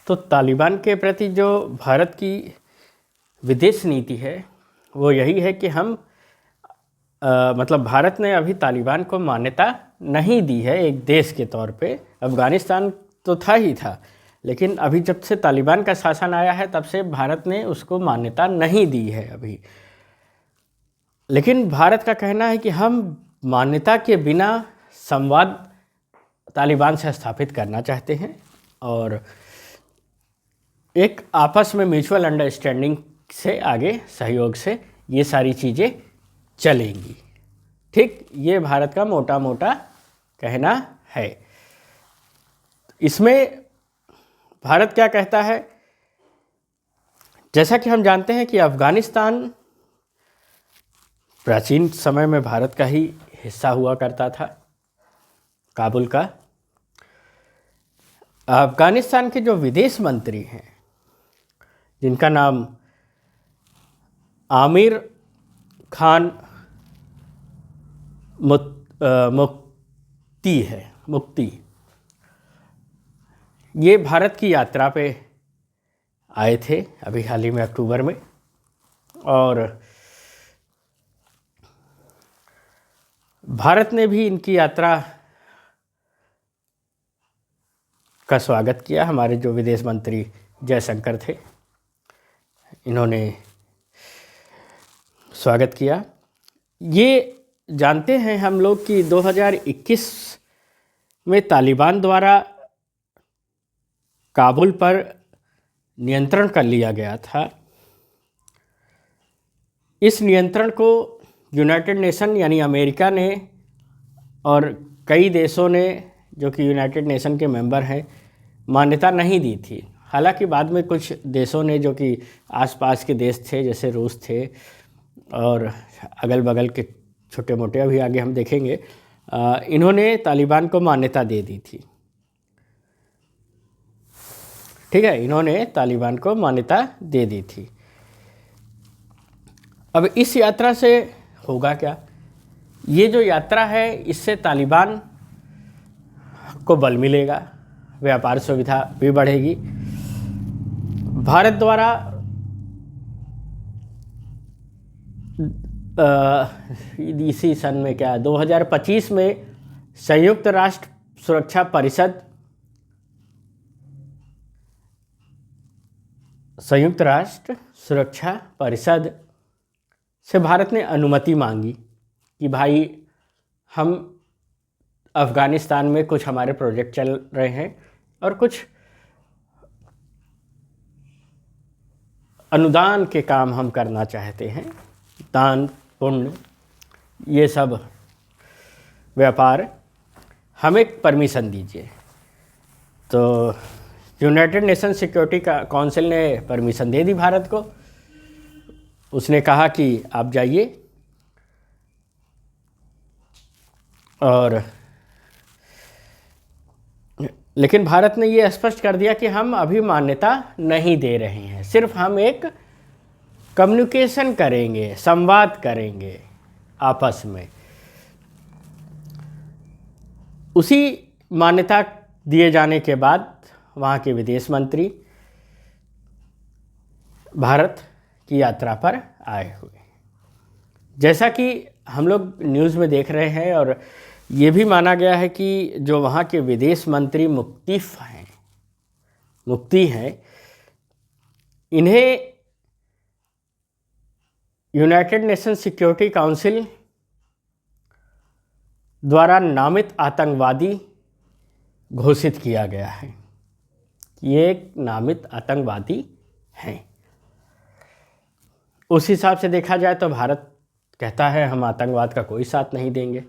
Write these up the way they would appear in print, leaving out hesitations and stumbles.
तो तालिबान के प्रति जो भारत की विदेश नीति है वो यही है कि हम मतलब भारत ने अभी तालिबान को मान्यता नहीं दी है एक देश के तौर पे। अफ़गानिस्तान तो था ही था, लेकिन अभी जब से तालिबान का शासन आया है तब से भारत ने उसको मान्यता नहीं दी है अभी। लेकिन भारत का कहना है कि हम मान्यता के बिना संवाद तालिबान से स्थापित करना चाहते हैं और एक आपस में म्यूचुअल अंडरस्टैंडिंग से आगे सहयोग से ये सारी चीज़ें चलेंगी। ठीक, ये भारत का मोटा मोटा कहना है। इसमें भारत क्या कहता है, जैसा कि हम जानते हैं कि अफ़गानिस्तान प्राचीन समय में भारत का ही हिस्सा हुआ करता था, काबुल का। अफ़गानिस्तान के जो विदेश मंत्री हैं जिनका नाम आमिर खान मुफ्ती, ये भारत की यात्रा पे आए थे अभी हाल ही में अक्टूबर में, और भारत ने भी इनकी यात्रा का स्वागत किया। हमारे जो विदेश मंत्री जयशंकर थे, इन्होंने स्वागत किया। ये जानते हैं हम लोग कि 2021 में तालिबान द्वारा काबुल पर नियंत्रण कर लिया गया था। इस नियंत्रण को यूनाइटेड नेशन यानी अमेरिका ने और कई देशों ने, जो कि यूनाइटेड नेशन के मेंबर हैं, मान्यता नहीं दी थी। हालांकि बाद में कुछ देशों ने, जो कि आसपास के देश थे जैसे रूस थे और अगल बगल के छोटे मोटे, अभी आगे हम देखेंगे, इन्होंने तालिबान को मान्यता दे दी थी। ठीक है, इन्होंने तालिबान को मान्यता दे दी थी। अब इस यात्रा से होगा क्या? ये जो यात्रा है इससे तालिबान को बल मिलेगा, व्यापार सुविधा भी बढ़ेगी। भारत द्वारा इसी सन में 2025 में संयुक्त राष्ट्र सुरक्षा परिषद से भारत ने अनुमति मांगी कि भाई हम अफ़गानिस्तान में कुछ हमारे प्रोजेक्ट चल रहे हैं और कुछ अनुदान के काम हम करना चाहते हैं, दान पुण्य ये सब व्यापार, हमें परमिशन दीजिए। तो यूनाइटेड नेशन सिक्योरिटी काउंसिल ने परमिशन दे दी भारत को। उसने कहा कि आप जाइए, और लेकिन भारत ने ये स्पष्ट कर दिया कि हम अभी मान्यता नहीं दे रहे हैं, सिर्फ हम एक कम्युनिकेशन करेंगे, संवाद करेंगे आपस में। उसी मान्यता दिए जाने के बाद वहाँ के विदेश मंत्री भारत की यात्रा पर आए हुए। जैसा कि हम लोग न्यूज़ में देख रहे हैं, और ये भी माना गया है कि जो वहाँ के विदेश मंत्री मुफ्ती हैं, इन्हें यूनाइटेड नेशन सिक्योरिटी काउंसिल द्वारा नामित आतंकवादी घोषित किया गया है। ये एक नामित आतंकवादी हैं। उस हिसाब से देखा जाए तो भारत कहता है हम आतंकवाद का कोई साथ नहीं देंगे।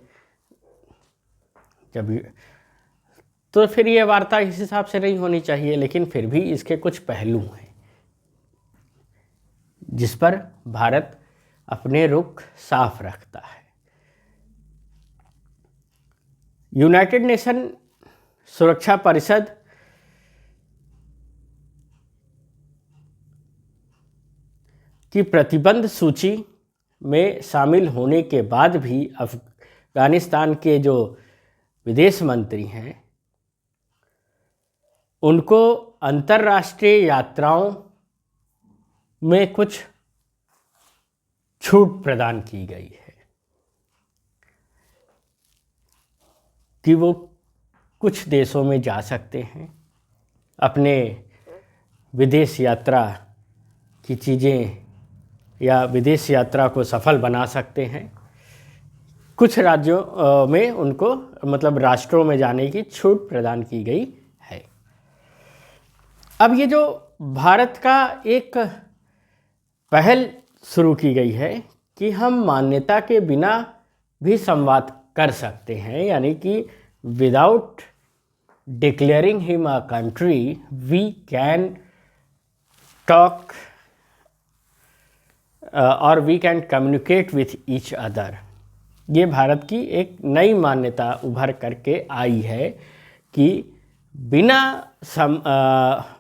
तो फिर ये वार्ता इस हिसाब से नहीं होनी चाहिए, लेकिन फिर भी इसके कुछ पहलू हैं जिस पर भारत अपने रुख साफ रखता है। यूनाइटेड नेशन सुरक्षा परिषद की प्रतिबंध सूची में शामिल होने के बाद भी अफ़गानिस्तान के जो विदेश मंत्री हैं उनको अंतर्राष्ट्रीय यात्राओं में कुछ छूट प्रदान की गई है कि वो कुछ देशों में जा सकते हैं, अपने विदेश यात्रा की चीज़ें या विदेश यात्रा को सफल बना सकते हैं। कुछ राज्यों में उनको मतलब राष्ट्रों में जाने की छूट प्रदान की गई है। अब ये जो भारत का एक पहल शुरू की गई है कि हम मान्यता के बिना भी संवाद कर सकते हैं, यानी कि without declaring him a country we can talk और we can communicate with each other. ये भारत की एक नई मान्यता उभर करके आई है कि बिना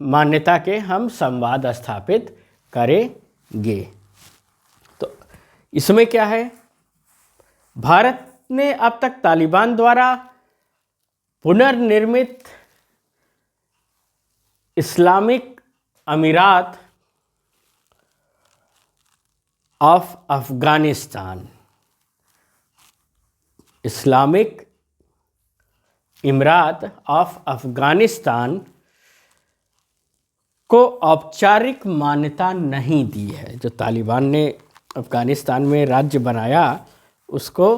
मान्यता के हम संवाद स्थापित करेंगे। तो इसमें क्या है, भारत ने अब तक तालिबान द्वारा पुनर्निर्मित Islamic Emirate of Afghanistan, Islamic Emirate of Afghanistan को औपचारिक मान्यता नहीं दी है। जो तालिबान ने अफगानिस्तान में राज्य बनाया उसको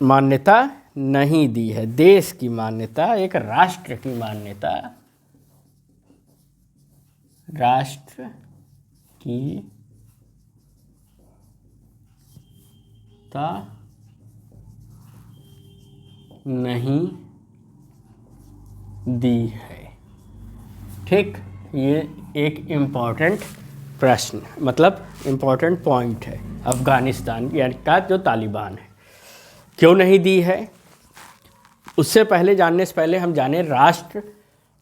मान्यता नहीं दी है, देश की मान्यता, एक राष्ट्र की मान्यता, राष्ट्र की नहीं दी है। ठीक, ये एक इम्पॉर्टेंट प्रश्न मतलब इम्पॉर्टेंट पॉइंट है। अफगानिस्तान यानी का जो तालिबान है क्यों नहीं दी है, उससे पहले जानने से पहले हम जाने राष्ट्र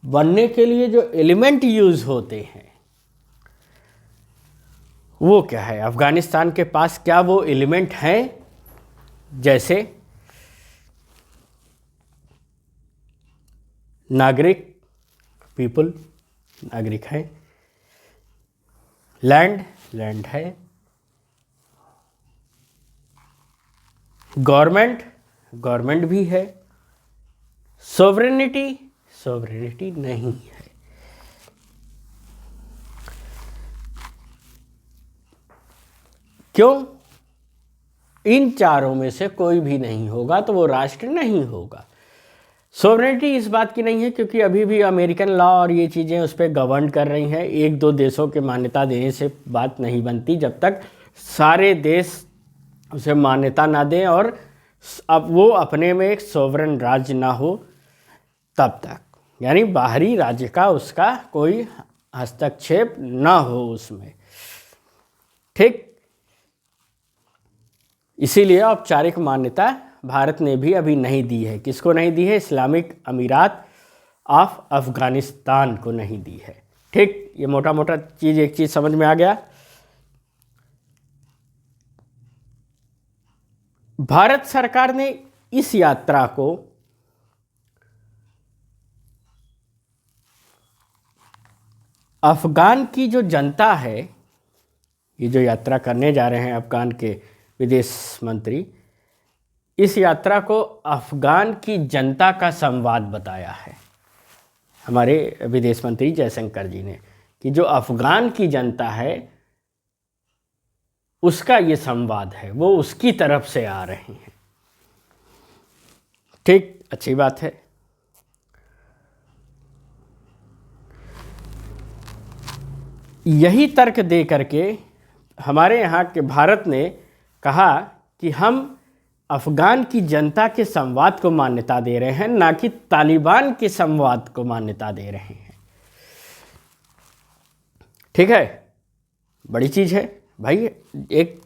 बनने के लिए जो एलिमेंट यूज होते हैं वो क्या है। अफगानिस्तान के पास क्या वो एलिमेंट हैं, जैसे नागरिक, पीपल, नागरिक है, लैंड, लैंड है, गवर्नमेंट, गवर्नमेंट भी है, सोवरेनिटी, सोवरेनिटी नहीं है। क्यों? इन चारों में से कोई भी नहीं होगा तो वो राष्ट्र नहीं होगा। सोवरेनिटी इस बात की नहीं है क्योंकि अभी भी अमेरिकन लॉ और ये चीज़ें उस पर गवर्न कर रही हैं। एक दो देशों के मान्यता देने से बात नहीं बनती जब तक सारे देश उसे मान्यता ना दें और अब वो अपने में एक सोवरेन राज्य ना हो तब तक, यानी बाहरी राज्य का उसका कोई हस्तक्षेप ना हो उसमें। ठीक, इसीलिए औपचारिक मान्यता भारत ने भी अभी नहीं दी है। किसको नहीं दी है? इस्लामिक अमीरात ऑफ अफगानिस्तान को नहीं दी है। ठीक, ये मोटा मोटा चीज़ एक चीज़ समझ में आ गया। भारत सरकार ने इस यात्रा को अफगान की जो जनता है, ये जो यात्रा करने जा रहे हैं अफगान के विदेश मंत्री, इस यात्रा को अफगान की जनता का संवाद बताया है हमारे विदेश मंत्री जयशंकर जी ने, कि जो अफगान की जनता है उसका ये संवाद है, वो उसकी तरफ से आ रहे हैं। ठीक, अच्छी बात है। यही तर्क दे करके हमारे यहाँ के भारत ने कहा कि हम अफगान की जनता के संवाद को मान्यता दे रहे हैं, ना कि तालिबान के संवाद को मान्यता दे रहे हैं। ठीक है, बड़ी चीज़ है भाई। एक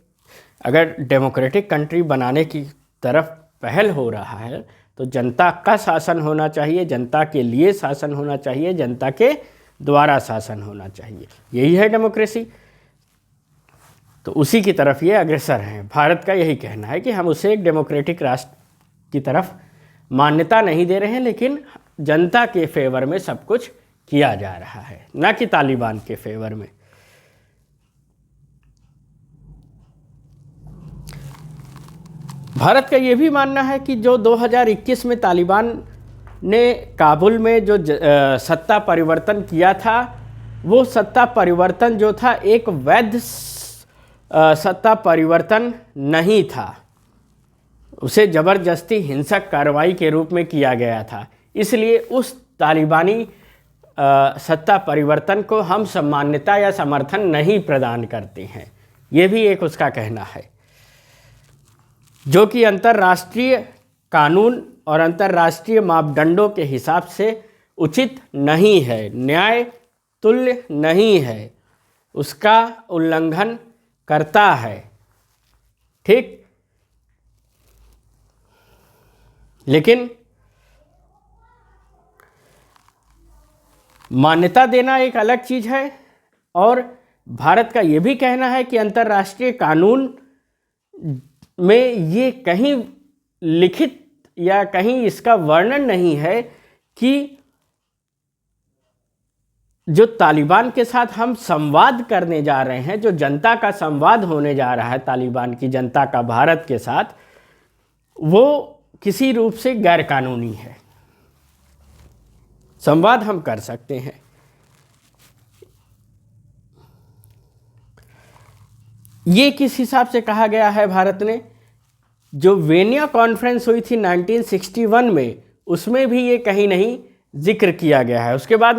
अगर डेमोक्रेटिक कंट्री बनाने की तरफ पहल हो रहा है तो जनता का शासन होना चाहिए, जनता के लिए शासन होना चाहिए, जनता के द्वारा शासन होना चाहिए। यही है डेमोक्रेसी। तो उसी की तरफ ये अग्रसर हैं। भारत का यही कहना है कि हम उसे एक डेमोक्रेटिक राष्ट्र की तरफ मान्यता नहीं दे रहे हैं, लेकिन जनता के फेवर में सब कुछ किया जा रहा है, ना कि तालिबान के फेवर में। भारत का ये भी मानना है कि जो 2021 में तालिबान ने काबुल में जो सत्ता परिवर्तन किया था, वो सत्ता परिवर्तन जो था एक वैध सत्ता परिवर्तन नहीं था, उसे ज़बरदस्ती हिंसक कार्रवाई के रूप में किया गया था। इसलिए उस तालिबानी सत्ता परिवर्तन को हम मान्यता या समर्थन नहीं प्रदान करते हैं, ये भी एक उसका कहना है, जो कि अंतर्राष्ट्रीय कानून और अंतर्राष्ट्रीय मापदंडों के हिसाब से उचित नहीं है, न्याय तुल्य नहीं है, उसका उल्लंघन करता है। ठीक, लेकिन मान्यता देना एक अलग चीज़ है, और भारत का ये भी कहना है कि अंतर्राष्ट्रीय कानून में ये कहीं लिखित या कहीं इसका वर्णन नहीं है कि जो तालिबान के साथ हम संवाद करने जा रहे हैं, जो जनता का संवाद होने जा रहा है तालिबान की जनता का भारत के साथ, वो किसी रूप से गैर कानूनी है। संवाद हम कर सकते हैं। ये किस हिसाब से कहा गया है भारत ने? जो वेनिया कॉन्फ्रेंस हुई थी 1961 में, उसमें भी ये कहीं नहीं जिक्र किया गया है। उसके बाद